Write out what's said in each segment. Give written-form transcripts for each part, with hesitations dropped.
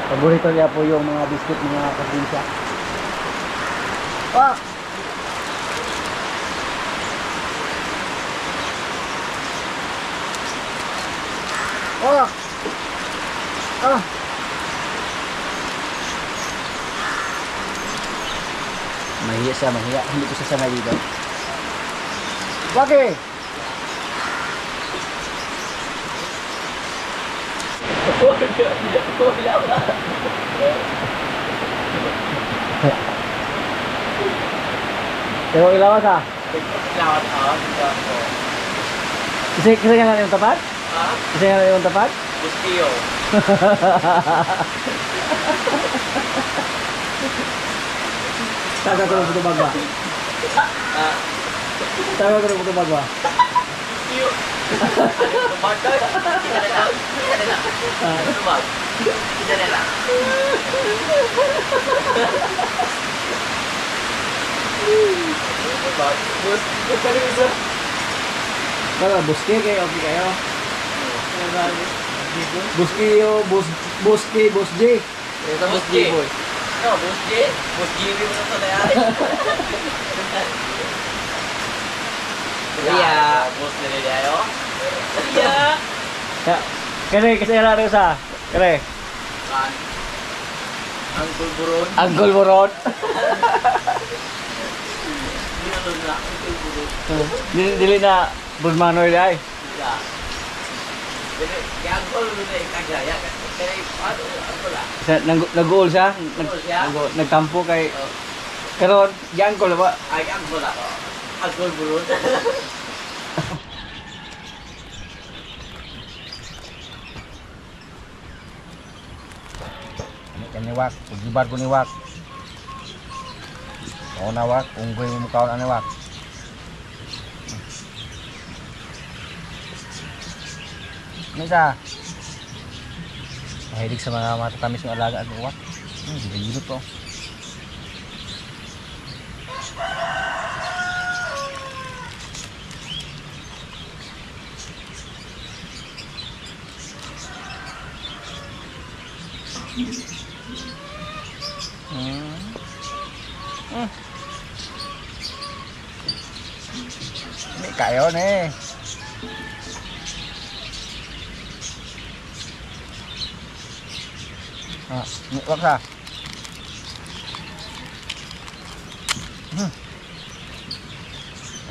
Paborito niya po yung mga biscuit mga probinsya. Ah! Oh! Ah! Mahiya siya, mahiya. Hindi ko siya sanay dito. Bakit? Pero ilawas ah. Ilawas ako. Kasi nga lang yung tapat? Ha? Kasi nga lang yung tapat? Bustiyo. Taga ko ng puto bagwa. Taga ko ng puto bagwa. Bustiyo. Tumagal. Kita na lang. Tumag. Kita na lang. Kaya buski kayo, okay kayo. Buski yo, buski, busji. Ito busji boy. No, busji. Busji rin mo sa dayari. Iya, bus dari dia yo. Iya. Ya, kere kasi ra rin sa. Kere. Kan. Angkul burun. Anggol boron. Ini na angkul burun. Dili na Bulmanoy ay. Iya. Jadi, yang angkul lu deh kagaya kan. Kaya angkul lah. Nag-goal siya, Nag-goal siya. nagtampo kay karon yang ko ba? Ay angkul lah. Angkul burun. Kaniwak, ugibar ko niwak. O nawak, unggoy mo kaon aniwak. Nisa. Mahilig sa mga matatamis ng alaga at uwak. Gilid to. Ini kayo nih. Ah, ini waksa.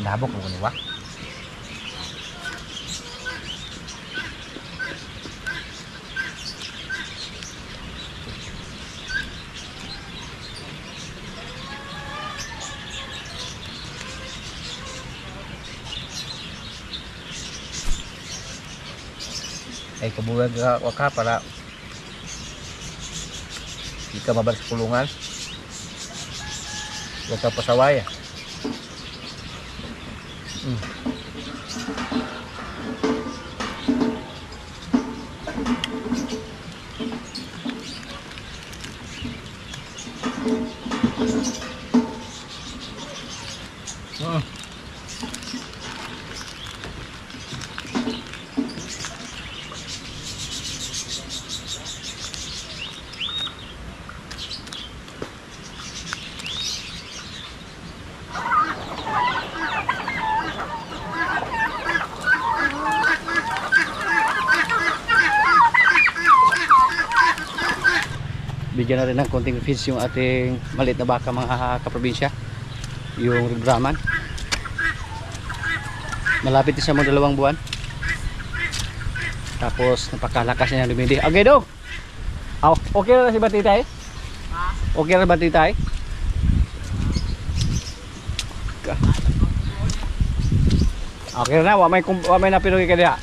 Nabok mo ni wak. Ay kabulan ka waka para di ka mabalik sa kulungan. Huwag ka pasaway. Bigyan na rin ng konting feeds yung ating maliit na baka mga kaprobinsya, yung Red Brahman. Malapit sa mga 2 buwan, tapos napakalakas niya lumindi. Okay do. Okay na si Batitay? Okay na Batitay? Okay na, wa may napinugi ka diha.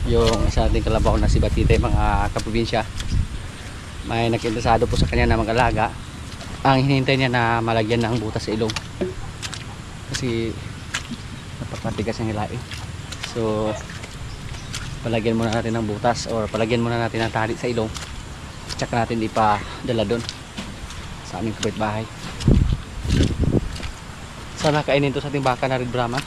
Yung sa ating kalabaw na si Batite mga kaprobinsya, may nag-interesado po sa kanya na mag-alaga. Ang hinihintay niya na malagyan ng butas sa ilong kasi napakatigas ang hilain. So palagyan muna natin ng butas or palagyan muna natin ng tali sa ilong, tsaka natin ipadala doon sa sa aming kapitbahay. Sana kainin to sa ating baka na Red Brahma.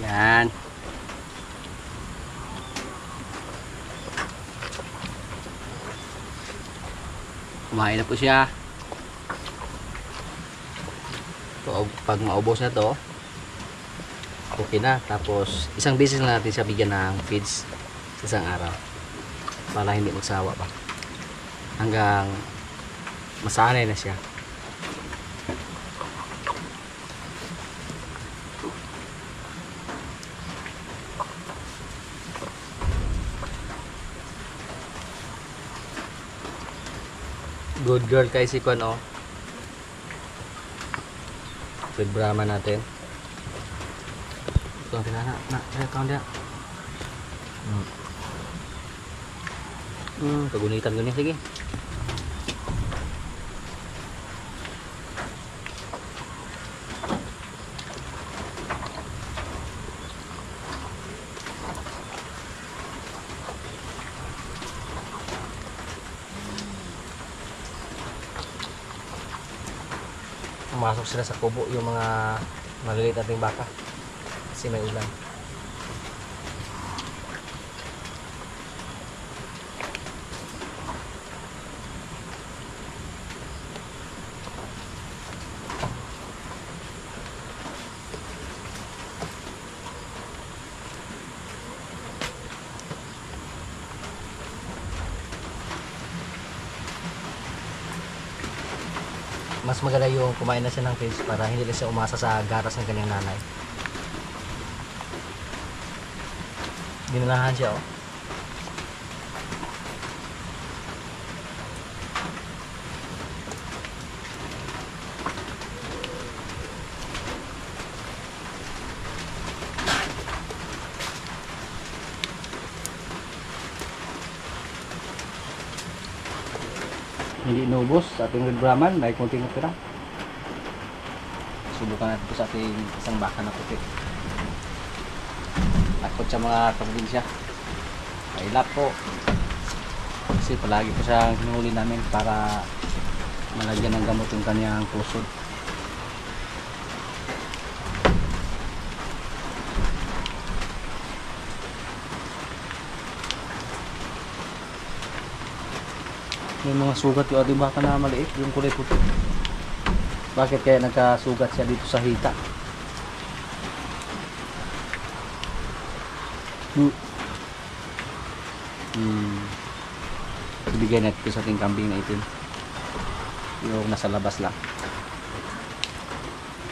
Yan. Kumain na po siya. So, pag maubos na to, okay na. Tapos isang beses na natin siya bigyan ng feeds sa isang araw para hindi magsawa pa hanggang masanay na siya. Good girl kay si Kwan, oh. Red Brahma natin. Ito, na. Ito, dia. Kagunitan ganyan. Sige. Pumasok sila sa kubo yung mga maliliit nating baka kasi may ulan. Mas maganda yung kumain na siya ng fish para hindi na siya umasa sa gatas ng kanyang nanay. Dinalahan siya, oh. Hindi inubos sa ating Red Brahman, may konting natira. Subukan natin ito sa ating isang baka na puti. Takot sa mga probinsya. Kailap po. Kasi palagi po siyang hinuli namin para malagyan ng gamot yung kanyang pusod. May mga sugat yung ating baka na maliit, yung kulay puti. Bakit kaya nagkasugat siya dito sa hita? Ibigay natin ito sa ating kambing na itim. Yung nasa labas lang.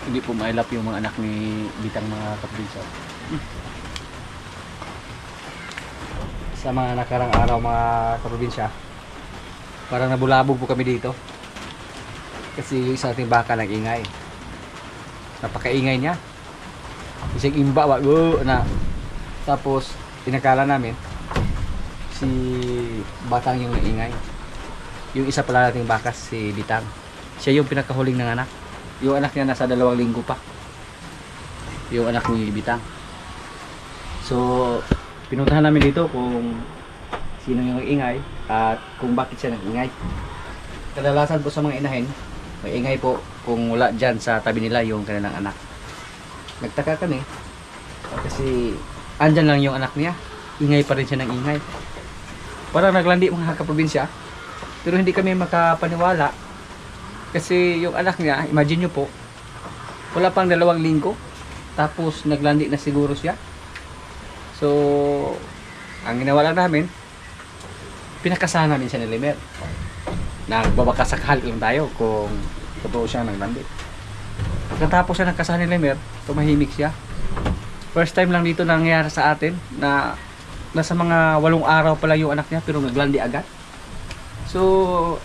Hindi po mailap yung mga anak ni Bitang mga kaprinsya. Sa mga nakarang araw mga kaprobinsya, parang nabulabog po kami dito. Kasi yung isa ating baka nag-ingay. Napakaingay niya. Isang imba, na. Tapos, inakala namin, si Batang yung nag-ingay. Yung isa pala nating baka, si Bitang. Siya yung pinakahuling ng anak. Yung anak niya nasa 2 linggo pa. Yung anak ni Bitang. So, pinuntahan namin dito kung sino yung ingay at kung bakit siya nag-ingay. Kadalasan po sa mga inahin, may ingay po kung wala dyan sa tabi nila yung kanilang anak. Nagtaka kami kasi andyan lang yung anak niya, ingay pa rin siya ng ingay. Parang naglandi mga kaprobinsya, pero hindi kami makapaniwala kasi yung anak niya, imagine nyo po, wala pang 2 linggo tapos naglandi na siguro siya. So ang ginawa lang namin, pinakasahan namin siya ni Limer. Nagbabakasakal lang tayo kung totoo siya naglandi. Pagkatapos siya nagkasahan ni Limer, tumahimik siya. First time lang dito nangyayari sa atin na nasa mga 8 araw pa lang yung anak niya pero naglandi agad. So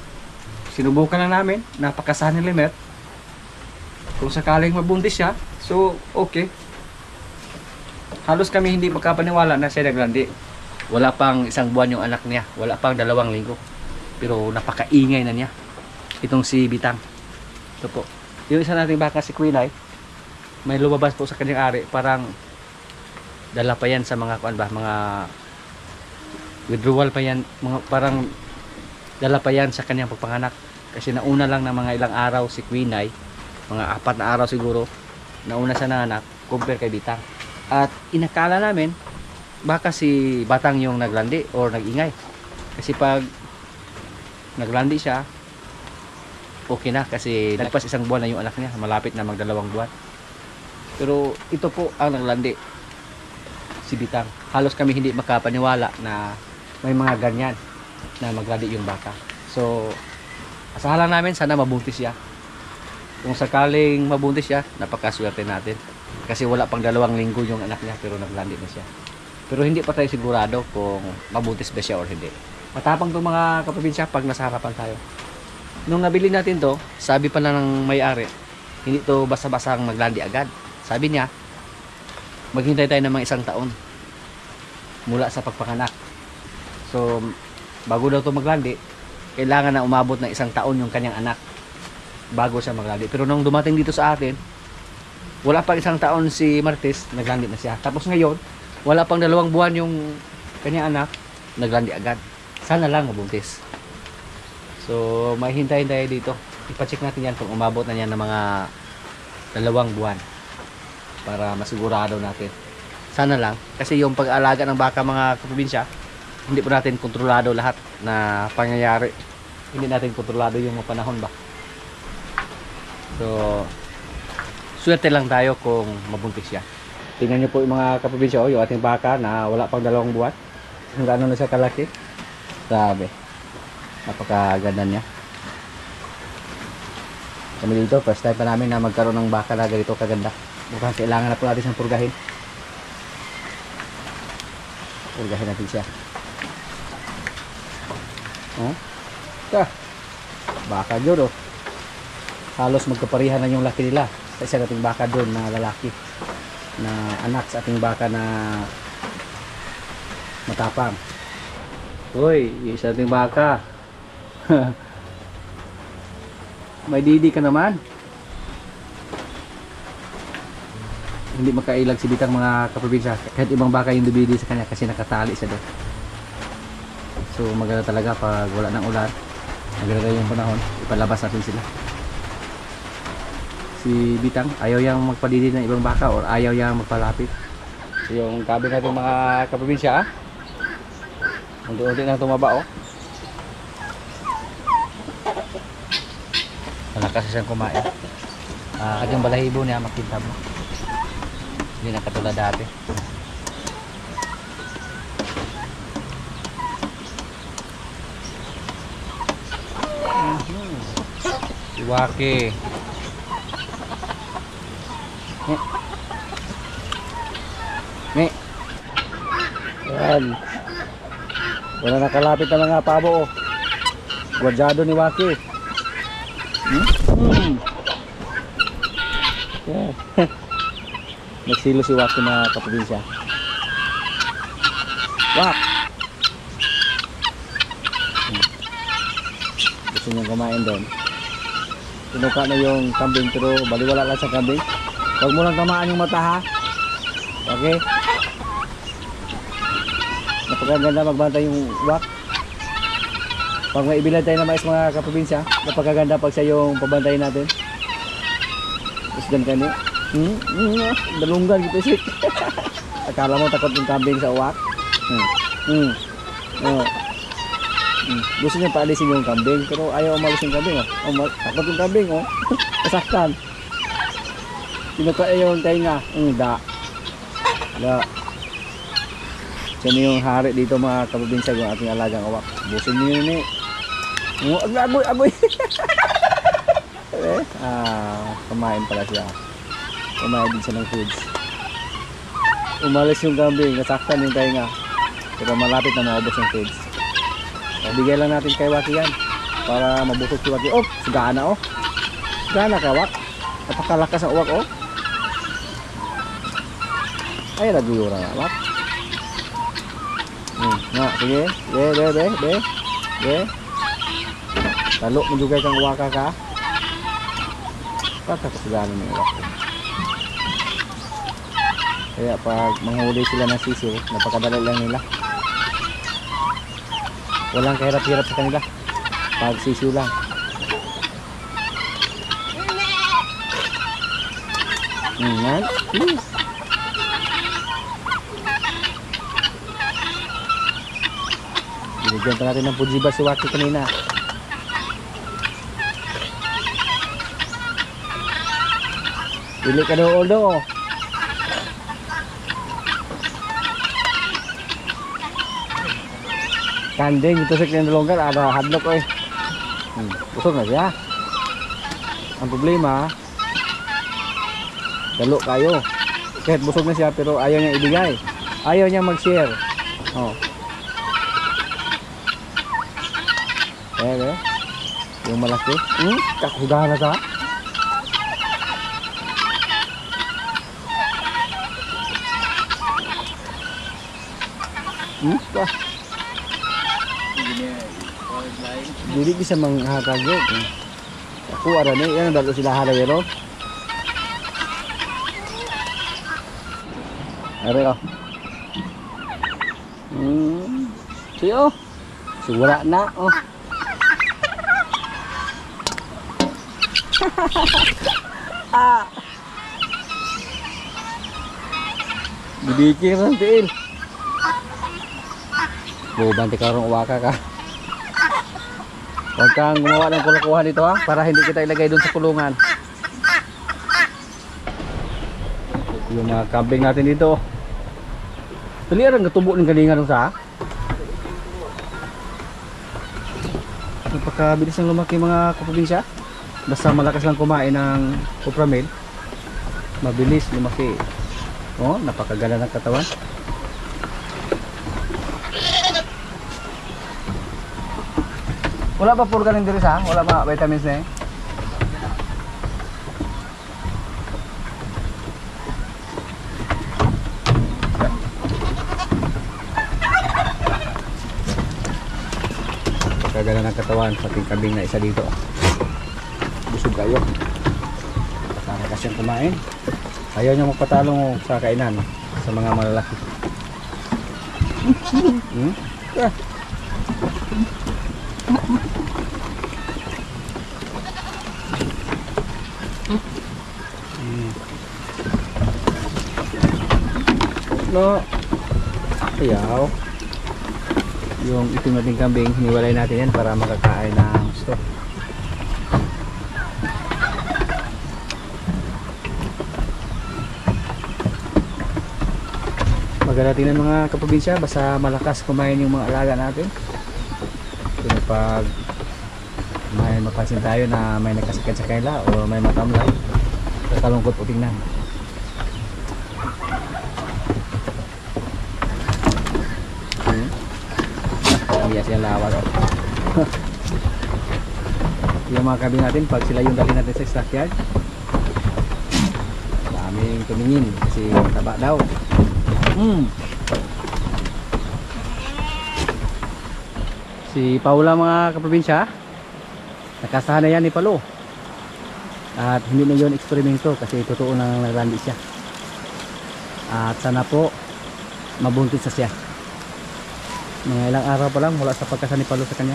sinubukan lang namin, napakasahan ni Limer. Kung sakaling mabuntis siya, so okay. Halos kami hindi makapaniwala na siya naglandi. Wala pang 1 buwan yung anak niya. Wala pang 2 linggo. Pero napakaingay na niya. Itong si Bitang. Ito po. Yung isa nating baka si Quinay, may lumabas po sa kanyang ari, parang dala pa yan sa mga kuan ba, mga withdrawal pa yan, mga parang dala pa yan sa kanyang pagpanganak. Kasi nauna lang ng mga ilang araw si Queen Ay, mga 4 na araw siguro, nauna sa nanganak compare kay Bitang. At inakala namin baka si Batang yung naglandi or nagingay. Kasi pag naglandi siya, okay na kasi nagpas 1 buwan na yung anak niya, malapit na mag 2 buwan. Pero ito po ang naglandi, si Bitang. Halos kami hindi makapaniwala na may mga ganyan na maglandi yung baka. So asahan lang namin sana mabuntis siya. Kung sakaling mabuntis siya, napakaswerte natin. Kasi wala pang 2 linggo yung anak niya pero naglandi na siya. Pero hindi pa tayo sigurado kung mabuntis ba siya or hindi. Matapang itong mga kaprobinsya pag nasa harapan tayo. Nung nabili natin to, sabi pa na ng may-ari, hindi to basta-basta maglandi agad. Sabi niya, maghintay tayo ng mga 1 taon mula sa pagpanganak. So, bago daw to maglandi, kailangan na umabot ng 1 taon yung kanyang anak bago siya maglandi. Pero nung dumating dito sa atin, wala pang 1 taon si Martes, naglandi na siya. Tapos ngayon, wala pang 2 buwan yung kanyang anak, naglandi agad. Sana lang mabuntis. So, may hintayin tayo dito. Ipacheck natin yan kung umabot na yan ng mga 2 buwan para masigurado natin. Sana lang. Kasi yung pag-alaga ng baka mga kaprobinsya, hindi po natin kontrolado lahat na pangyayari. Hindi natin kontrolado yung mga panahon ba. So, swerte lang tayo kung mabuntis siya. Tingnan nyo po yung mga kaprobinsya, yung ating baka na wala pang 2 buwan. Kung gaano na siya kalaki. Grabe. Napakaganda niya. Kami dito, first time pa namin na magkaroon ng baka na ganito kaganda. Mukhang kailangan na po natin siyang purgahin. Purgahin natin siya. Oh? Baka dyan, oh. Halos magkaparihan na yung laki nila sa isa nating baka doon na lalaki na anak sa ating baka na matapang. Uy, isa nating baka. May didi ka naman. Hindi makailag si Bitang mga kaprobinsya. Kahit ibang baka yung dumidi sa kanya kasi nakatali siya doon. So maganda talaga pag wala ng ulan, maganda yung panahon, ipalabas natin sila. Si Bitang ayaw yang magpadidi ng ibang baka or ayaw yang magpalapit. So yung gabi natin mga kaprobinsya, unti-unti nang tumaba, oh. Malakas siyang kumain. Yung balahibo niya makintab mo. Hindi na katulad dati. Iwaki. Ni. Yan. Wala nakalapit na mga pabo, oh. Gwadyado ni Waki. Yeah. Nagsilo si Waki na kaprobinsya. Wak! Gusto niyang kumain doon. Tinuka na yung kambing pero baliwala lang sa kambing. Huwag mo lang tamaan yung mata, ha? Okay? Napakaganda magbantay yung Wak. Pag may ibilad tayo na mais mga kaprobinsya, napakaganda pag siya yung pabantayin natin. Isdan ka niya. Dalunggan gitu sih. Akala mo takot yung kambing sa uwak. Gusto niya paalisin yung kambing pero ayaw umalis yung kambing, oh. Takot yung kambing, oh. Kasaktan. Tinuka yung tainga. Da. Yan yung hari dito mga kaprobinsya, yung ating alagang uwak. Busin niyo yun, eh. Agoy. Kumain pala siya. Kumain din siya ng foods. Umalis yung kambing, nasaktan yung tainga. Pero malapit na maubos yung foods. Bigay lang natin kay Waki yan para mabusog si Waki. Oh, sigana, oh. Sigana ka, Wak. Napakalakas ang uwak, oh. Ay, naguyura nga, Wak. Nga, sige. Be. Talo mo juga kang waka ka. Pagkakasigana ng uwak. Kaya pag manghuli sila ng sisiw, napakadali lang nila. Walang kahirap-hirap sa kanila pag sisiw lang. Yan, please. Binigyan pa natin ng pujiba si Waki kanina. Pili ka daw, Oldo. Kanding, ito sa kinalonggan, ada hadlock eh. Busog na siya. Ang problema, dalo kayo. Kahit busog na siya pero ayaw niya ibigay. Ayaw niya mag-share. Oh. Eh. Yung malaki. Kakudahan na ta. Pa. Dili bisa manghatag yun. Ako ara ni, yan dalo sila halay ron. Are oh. Siyo. Sigura na oh. Dibikir ng tiil. Bubante ka rin uwaka ka. Huwag kang gumawa ng kulukuhan dito ha, para hindi kita ilagay dun sa kulungan. Yung mga kambing natin dito. Tuliran natubo ng galingan dun sa. Napakabilis ng lumaki mga kaprobinsya. Basta malakas lang kumain ng Cupramil, mabilis lumaki. Oh, napakaganda ng katawan. Wala ba purga ng diris ha? Wala ba vitamins na eh? Napakaganda ng katawan sa ating kambing na isa dito. Busog kayo. Malakas siyang kumain. Ayaw niya magpatalo sa kainan sa mga malalaki. No. Ayaw. Yung itim nating kambing, hiniwalay natin yan para makakain ng gusto. Maganda tingnan mga kaprobinsya, basta malakas kumain yung mga alaga natin. Pero pag may mapansin tayo na may nagkasakit sa kanila o may matamlay, kakalungkot po tingnan. Yes, yung lawa to. Yung mga kambing natin, pag sila yung dali natin sa stockyard, daming tumingin kasi taba daw. Si Paula mga kaprobinsya, nakasahan na yan ni Palo. At hindi na yun eksperimento kasi totoo nang naglandi siya. At sana po mabuntis na siya. Mga ilang araw pa lang mula sa pagkasa ni Palo sa kanya.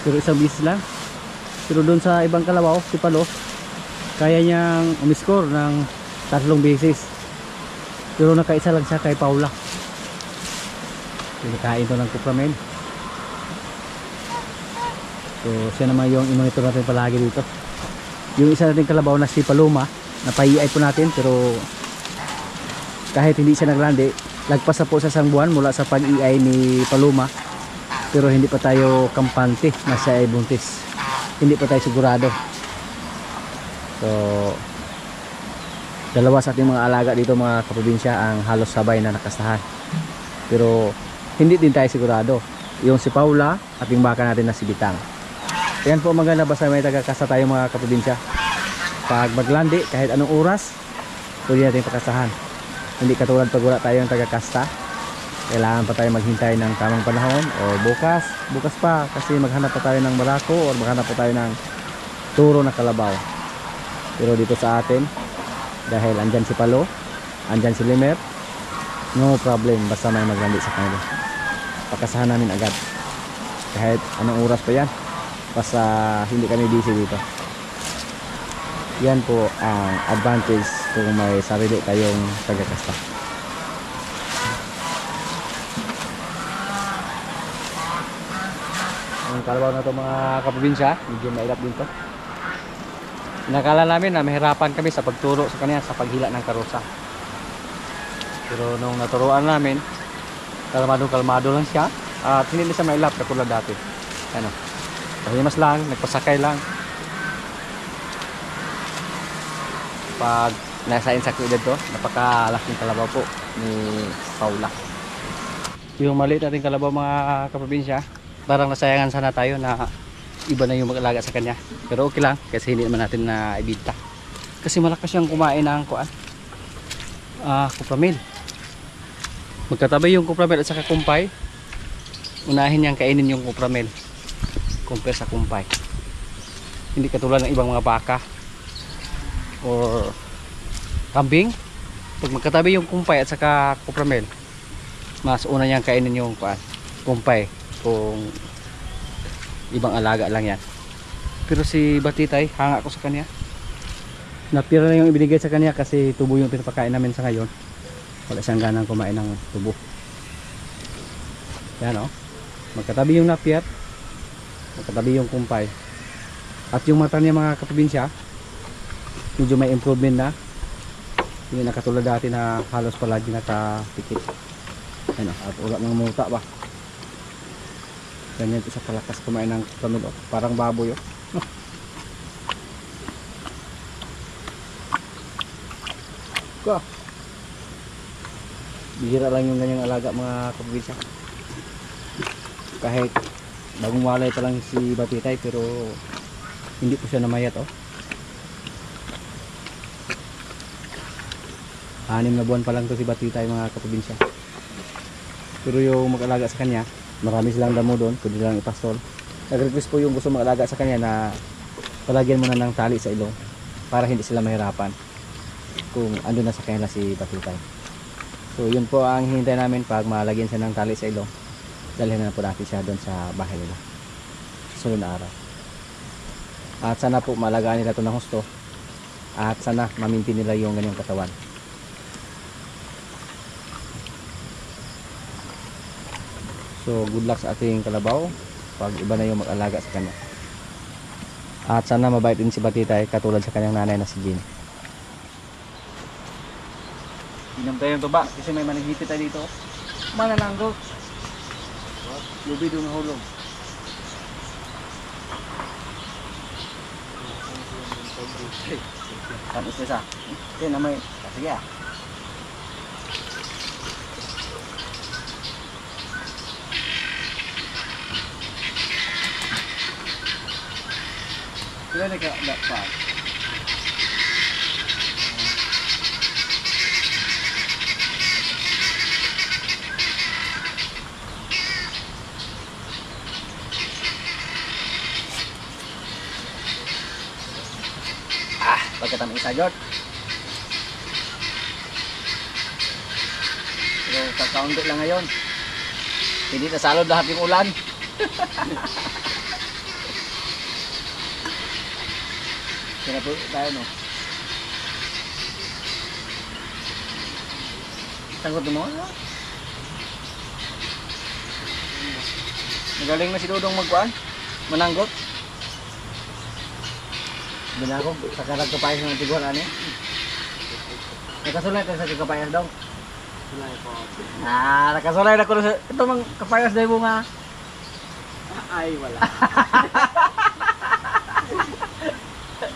Pero isang bisis lang. Pero doon sa ibang kalabaw, si Palo, kaya niyang umiscore ng 3 beses. Pero nakaisa lang siya kay Paula. Pinakain to ng Cupramil. So siya naman yung i-monitor natin palagi dito. Yung isa natin kalabaw na si Paloma, napaiay po natin pero kahit hindi siya naglandi, lagpas na po sa isang buwan mula sa pag-iay ni Paloma, pero hindi pa tayo kampante na siya ay buntis. Hindi pa tayo sigurado. So dalawa sa ating mga alaga dito mga kaprobinsya ang halos sabay na nakasahan, pero hindi din tayo sigurado. Yung si Paula at yung baka natin na si Bitang. Ayan po, maganda basta may tagakasa tayo mga kaprobinsya. Pag maglandi kahit anong oras pwede natin pakasahan. Hindi katulad pag wala tayong tagakasta, kailangan pa tayo maghintay ng tamang panahon o bukas pa kasi maghanap pa tayo ng barako o maghanap pa tayo ng turo na kalabaw. Pero dito sa atin, dahil andyan si Palo, andyan si Limer, no problem, basta may maglandi sa kanila. Pakasahan namin agad. Kahit anong oras pa yan. Basta hindi kami busy dito. Yan po ang advantage kung may sarili kayong tagakasta. Ang kalabaw na ito mga kaprobinsya, medyo mailap din to. Nakala namin na mahirapan kami sa pagturo sa kanya sa paghila ng karosa. Pero nung naturuan namin, kalmado lang siya at hindi na siya mailap katulad dati. Ano, pahimas lang, nagpasakay lang. Pag nasa insakto dito, napakalaking kalabaw po ni Paula. Yung maliit nating kalabaw mga kaprobinsya, parang nasayangan sana tayo na iba na yung mag-alaga sa kanya. Pero okay lang kasi hindi naman natin na ibinta. Kasi malakas siyang kumain ng kupramil. Magkatabi yung kupramil at saka kumpay. Unahin niyang kainin yung kupramil compare sa kumpay. Hindi katulad ng ibang mga baka or kambing. Pag magkatabi yung kumpay at saka kupramil, mas una niyang kainin yung kumpay kung ibang alaga lang yan. Pero si Batitay, hanga ko sa kanya. Napira na yung ibinigay sa kanya kasi tubo yung pinapakain namin sa ngayon. Wala siyang ganang kumain ng tubo. Yan o. Magkatabi yung napir, magkatabi yung kumpay. At yung mata niya mga kaprobinsya, medyo may improvement na. Hindi na katulad dati na halos palagi nakapikit. Yan o. At ulat ng muta ba. Ganyan isa palakas kumain ng pamilyo. Parang baboy oh. Ka. Bihira lang yung ganyang alaga mga kaprobinsya. Kahit bagong walay pa lang si Batitay pero hindi po siya namayat oh. 6 na buwan pa lang to si Batitay mga kaprobinsya. Pero yung mag-alaga sa kanya, marami silang damo doon, pwede lang ipastol. Nag-request po yung gusto mag-alaga sa kanya na palagyan mo na ng tali sa ilong para hindi sila mahirapan kung ando na sa kanila si Batitay. So yun po ang hinihintay namin pag malagyan siya ng tali sa ilong. Dalhin na po natin siya doon sa bahay nila sa sunod na araw. At sana po malagaan nila ito ng husto at sana mamintin nila yung ganyang katawan. So good luck sa ating kalabaw pag iba na yung mag-alaga sa kanya. At sana mabait din si Batitay katulad sa kanyang nanay na si Jean. Inom tayo ng tuba kasi may managipit tayo dito. Manananggo. Lubi doon hulog. Kan isa. Okay na may. Sige ah. Sila nagka-dapat. Pagkatang isa Jord. Pero kakaunti lang ngayon. Hindi nasalod lahat yung ulan. Kaya po tayo no. Tanggot mo no? Magaling na si Dodong magkuhan. Mananggot. Bila ko sa karag kapayas ng tiguan ani. Nakasulay ka sa kapayas daw. Sulay po. Nakasulay na ko sa ito mang kapayas dai bunga. Ay wala.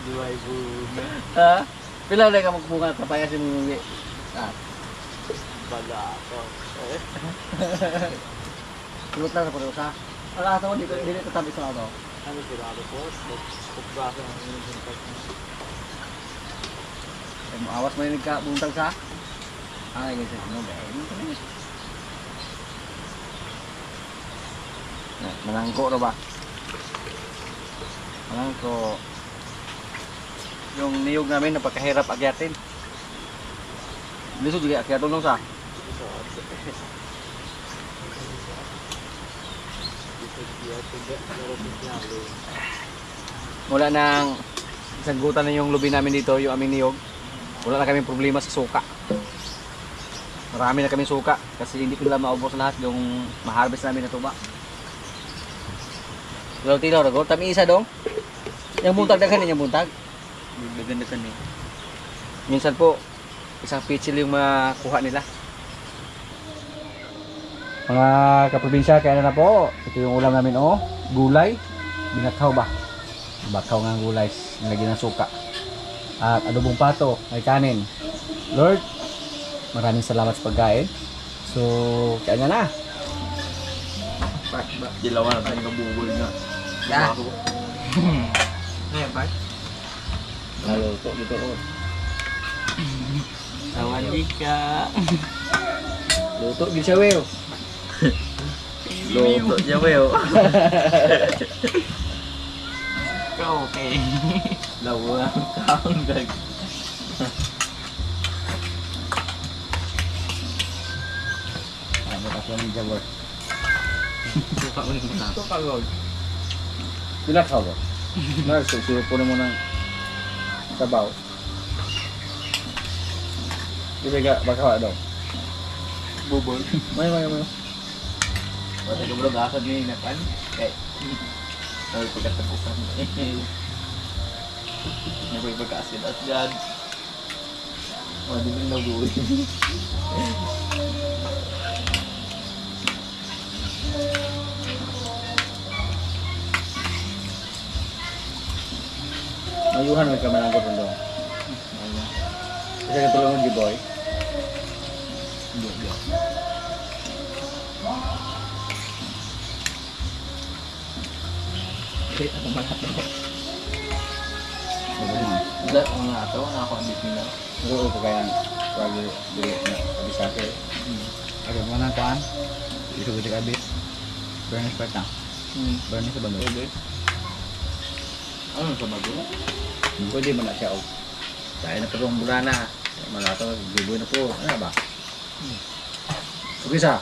Duay bunga. Ha? Pila na ka magbunga kapayas mo ngi. Baga ako. Tulot lang sa pagkusa. Ala to dito tatabi sa ano. Ano sigurado po? Pagkasa ng buntag. Ay, maawas mo yung nagkabuntag sa? Ay, ganyan sa ano ba? Malangko na ba? Malangko. Yung niyog namin napakahirap agyatin. Lisod juga kaya tulong sa. Wala nang sagutan na yung lubi namin dito, yung aming niyog. Wala na kaming problema sa suka. Marami na kaming suka kasi hindi ko nila maubos lahat yung ma-harvest namin na tuba. Lalu tinaw rago, tami isa dong. Yang buntag daghan yung buntag. Maganda ka ni. Minsan po isang pitchil yung makuha nila. Mga kaprobinsya, kaya na po. Ito yung ulam namin oh, gulay, binakaw ba? Bakaw ng gulay, nilagyan ng suka. At adobong pato, may kanin. Lord, maraming salamat sa pagkain. So, kaya na. Dilawan na tayo bubul nga. Ya. Ngayon, Pat? Lalo to dito oh. Tawan ka. Luto gid siya weo. Luto niya, Weo. Okay. Lawang kaong dag. Ano ka sa mga jawar? Suka ulit mo na. Suka ulit. Binakaw ba? Nagsusuyo po mo ng sabaw. Di ba bakaw daw? Bubol. May. Wala ka bulog asad ni Napan. Kay. Ay, pagkatapusan. May pagkaasid at God. Wala din na buwi. Mayuhan may kamanagot ron daw. Kasi katulungan di boy. Hindi. Okay, ano man ito? Wala, mga ato, ako ang bit nila. Oo, kaya pag dili na sabi sa akin. Ako mo na kuan. Ito gud kabit. Bernes pa ta. Bernes sa bando. Pwede. Ano sa bago? Pwede man na siya og. Dahil na pero bulana. Malato giboy na po. Ano ba? Okay sa.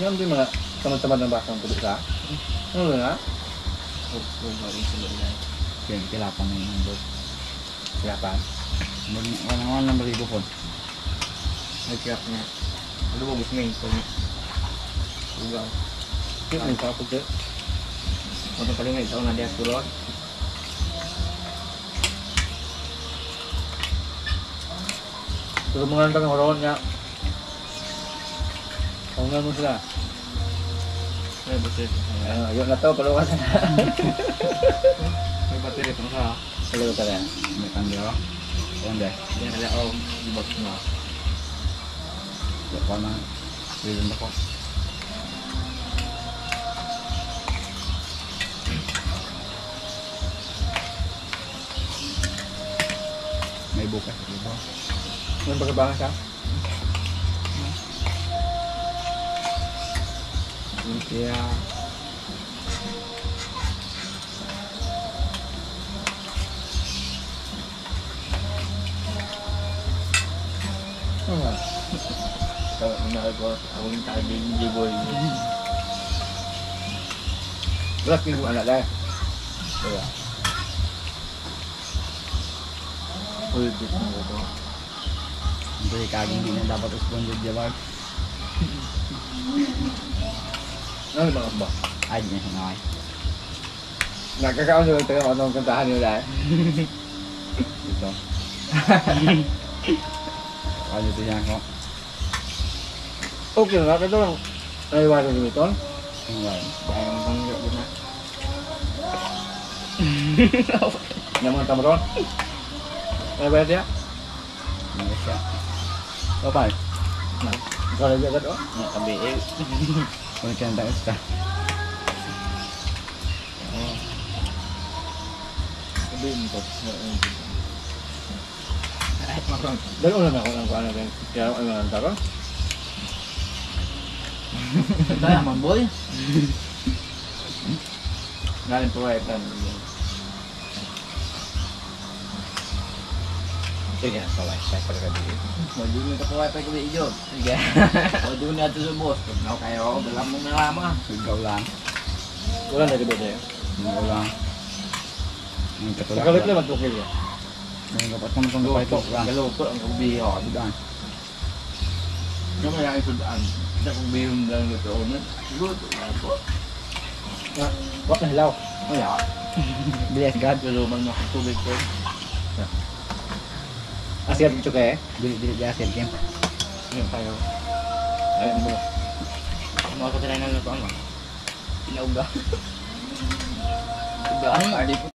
Yan din mga tamad-tamad ng batang tuloy sa. Ano nga? Oo, galing sa loob na. Kilapan na yung bot. Kilapan? Walang nang baligo po. Nag-crack niya. Ano mo gusto ngayon? Ugaw. Kaya may kapag ka. Ano pala nga ito na diya tulog? Pero mga nandang horon niya. Kaungan mo sila. May battery. Ayun na to, paluwas na. May battery pang sa. Paluwas ka rin. May kambyo. Kundi. Yan kaya ako. Ibag mo. Ako na. Wilin ako. May bukas dito. May pagkabangan siya? Yeah. Kalau ako, awing tagi yung jiboy. Belas minggu anak dah. Ya. Full bit na ito. Hindi kaging hindi na dapat sponsor dia bag. Ano ba? Ay, niya hinay. Nakakaon sa ito yung anong kantahan nila eh. Dito. Ano ito niya ako? Okay na, ito lang. Naiwasan nyo ito? Ngayon. Kaya yung bangga din na. Yang mga tamaron? Naiwasan siya? Naiwasan siya. Apa? Ikaw na agad oh? Nga kabi eh. Kung kaya tayo ka. Binto. Dalo lang ako ng kuan ng kaya ay mga taro. Kaya man boy. Galing po ay tan. Sige, pala sa pagkakabili. Madu ni ka wifi ko iyo. Sige. Madu ni ato sa boss. Pag na kayo, dala mo na lamang. Ikaw lang. Wala na gid dito. Ikaw lang. Ang katulad. Nakalit lang magtukil ya. May dapat naman itong gapay ito. Galuto ang ubiyo. Daan. Yung may ang sudaan. Sa kung bihon lang luto na. Luto na po. Wak na hilaw. Wala. Bilis God. Pero man ako tubig ko. Asir dito kaya. Dili asir Kim. Yung tayo. Ay, mo. Mga ko tinay na luto ano. Pinauga. Uga, hindi po.